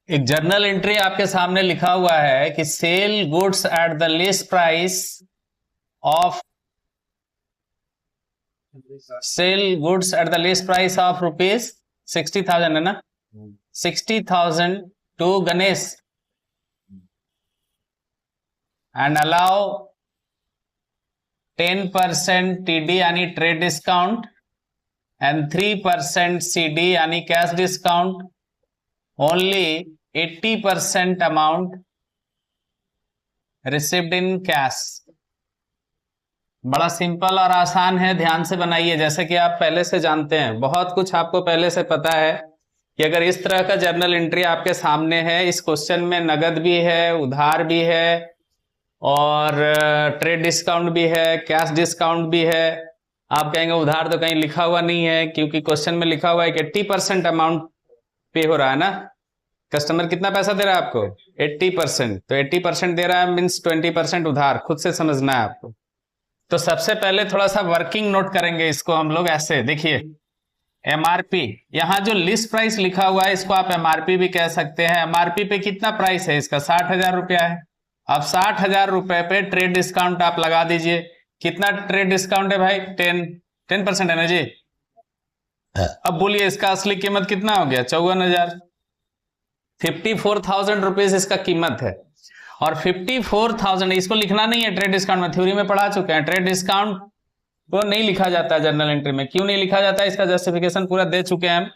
एक journal entry आपके सामने लिखा हुआ है कि sell goods at the least price of rupees 60,000 है ना, 60,000 to Ganesh and allow 10% TD यानी ट्रेड डिस्काउंट एंड 3% CD यानी cash discount, only 80% amount received in cash. बड़ा सिंपल और आसान है, ध्यान से बनाइए। जैसे कि आप पहले से जानते हैं, बहुत कुछ आपको पहले से पता है कि अगर इस तरह का जर्नल एंट्री आपके सामने है, इस क्वेश्चन में नगद भी है, उधार भी है और ट्रेड डिस्काउंट भी है, कैश डिस्काउंट भी है। आप कहेंगे उधार तो कहीं लिखा हुआ नहीं है, क्योंकि क्वेश्चन में लिखा हुआ है कि 80% अमाउंट पे हो रहा है ना। कस्टमर कितना पैसा दे रहा है आपको? 80%। तो 80% दे रहा है मीन्स 20% उधार, खुद से समझना है आपको। तो सबसे पहले थोड़ा सा वर्किंग नोट करेंगे इसको हम लोग ऐसे। देखिए MRP, यहां जो लिस्ट प्राइस लिखा हुआ है इसको आप MRP भी कह सकते हैं। MRP पे कितना प्राइस है इसका? 60,000 रुपया है। अब 60,000 रुपए पे ट्रेड डिस्काउंट आप लगा दीजिए। कितना ट्रेड डिस्काउंट है भाई? 10% है ना जी। अब बोलिए इसका असली कीमत कितना हो गया? 54,000। 54,000 रुपीज इसका कीमत है। और 54,000 इसको लिखना नहीं है ट्रेड डिस्काउंट में, थ्योरी में पढ़ा चुके हैं। ट्रेड डिस्काउंट को नहीं लिखा जाता है जर्नल एंट्री में। क्यों नहीं लिखा जाता है इसका जस्टिफिकेशन पूरा दे चुके हैं हम।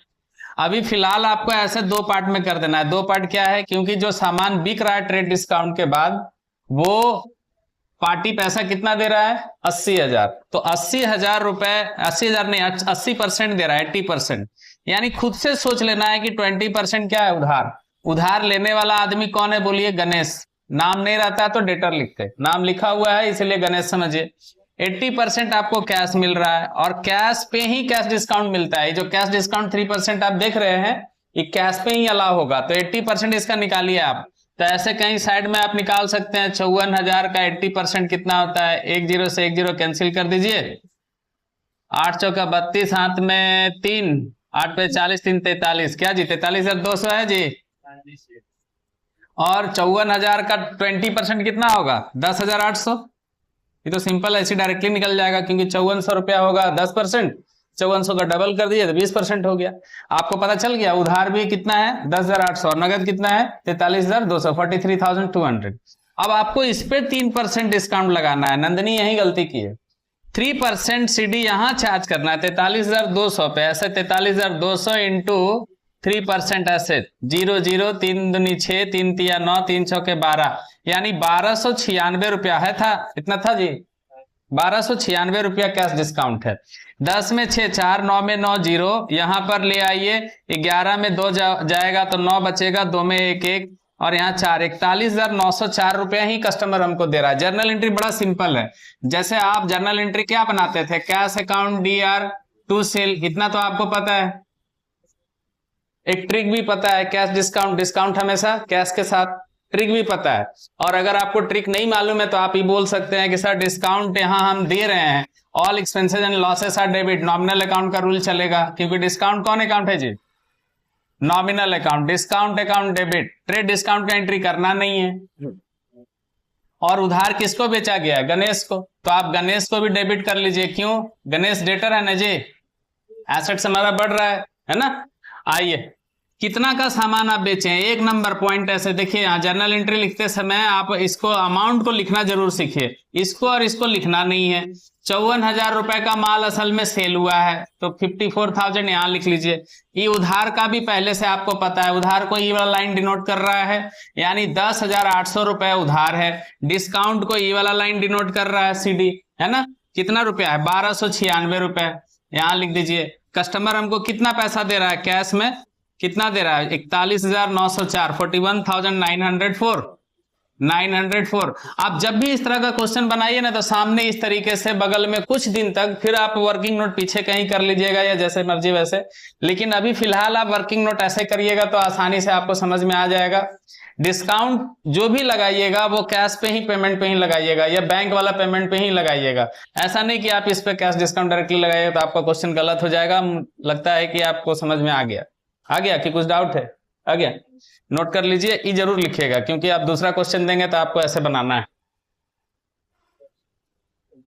अभी फिलहाल आपको ऐसे दो पार्ट में कर देना है। दो पार्ट क्या है? क्योंकि जो सामान बिक रहा है ट्रेड डिस्काउंट के बाद, वो पार्टी पैसा कितना दे रहा है? 80,000। तो 80,000 रुपए, 80,000 नहीं, 80% दे रहा है, 80%। यानी खुद से सोच लेना है कि 20% क्या है? उधार। उधार लेने वाला आदमी कौन है? बोलिए गणेश। नाम नहीं रहता तो डेटर लिखते, नाम लिखा हुआ है इसलिए गणेश समझिए। 80% आपको कैश मिल रहा है और कैश पे ही कैश डिस्काउंट मिलता है। जो कैश डिस्काउंट 3% आप देख रहे हैं, ये कैश पे ही अलाउ होगा। तो 80% इसका निकालिए आप। तो ऐसे कहीं साइड में आप निकाल सकते हैं 54,000 का 80% कितना होता है? 1 0 से 1 0 कैंसिल कर दीजिए। 8 चौका 32, हाथ में 3, 8 पे 40, 3 43। क्या जी? 43,200 है जी। और 54,000 का 20% कितना होगा? 10,800। ये तो सिंपल ऐसे डायरेक्टली निकल जाएगा, क्योंकि 5400 रुपया होगा 10%, 5400 का डबल कर दिए तो 20% हो गया। आपको पता चल गया उधार भी कितना है? 10,800 और नगद कितना है? 43,200, 43,200। अब आपको इस पे 3% डिस्काउंट लगाना है। नंदनी यही गलती की है। 3% CD यहां चार्ज करना है 43,200 पे। ऐसे 43,200 इंटू 3% ऐसे 0 0, 3 दूनी 6, 3 तिया 9, 3 चौके 12, यानी 1296 रुपया है था। इतना था जी, 1296 रुपया कैश डिस्काउंट है। 10 में 6 4, 9 में 9 0, यहां पर ले आइए। 11 में 2 जाएगा तो 9 बचेगा, 2 में 1 1 और यहाँ 4, 41,904 रुपया ही कस्टमर हमको दे रहा है। जर्नल एंट्री बड़ा सिंपल है। जैसे आप जर्नल एंट्री क्या बनाते थे? Cash account DR to sale, इतना तो आपको पता है। एक ट्रिक भी पता है, कैश डिस्काउंट, डिस्काउंट हमेशा कैश के साथ, ट्रिक भी पता है। और अगर आपको ट्रिक नहीं मालूम है तो आप ये बोल सकते हैं कि सर डिस्काउंट यहां हम दे रहे हैं, all expenses and losses are debit, nominal account का रूल चलेगा। क्योंकि डिस्काउंट कौन अकाउंट है जी? Nominal account. Discount account debit, trade discount का एंट्री करना नहीं है। और उधार किसको बेचा गया है? गणेश को। तो आप गणेश को भी डेबिट कर लीजिए। क्यों? गणेश डेटर है ना जी, एसेट्स हमारा बढ़ रहा है ना। आइए कितना का सामान आप बेचे हैं? 1 नंबर पॉइंट ऐसे देखिए, यहाँ जर्नल एंट्री लिखते समय आप इसको अमाउंट को लिखना जरूर सीखिए। इसको और इसको लिखना नहीं है। 54,000 रुपए का माल असल में सेल हुआ है, तो 54,000 यहां लिख लीजिए। ये उधार का भी पहले से आपको पता है, उधार को ये वाला लाइन डिनोट कर रहा है, यानी 10,800 रुपए उधार है। डिस्काउंट को ये वाला लाइन डिनोट कर रहा है CD, है ना। कितना रुपया है? 1296 रुपए, यहां लिख दीजिए। कस्टमर हमको कितना पैसा दे रहा है? कैश में कितना दे रहा है? 41,904, 41,904, 904। आप जब भी इस तरह का क्वेश्चन बनाइए ना, तो सामने इस तरीके से बगल में कुछ दिन तक, फिर आप वर्किंग नोट पीछे कहीं कर लीजिएगा या जैसे मर्जी वैसे। लेकिन अभी फिलहाल आप वर्किंग नोट ऐसे करिएगा तो आसानी से आपको समझ में आ जाएगा। डिस्काउंट जो भी लगाइएगा वो कैश पे ही, पेमेंट पे ही लगाइएगा, या बैंक वाला पेमेंट पे ही लगाइएगा। ऐसा नहीं कि आप इस पे कैश डिस्काउंट डायरेक्टली लगाइएगा तो आपका क्वेश्चन गलत हो जाएगा। लगता है कि आपको समझ में आ गया कि कुछ डाउट है? आ गया, नोट कर लीजिए, ई जरूर लिखिएगा क्योंकि आप दूसरा क्वेश्चन देंगे तो आपको ऐसे बनाना है।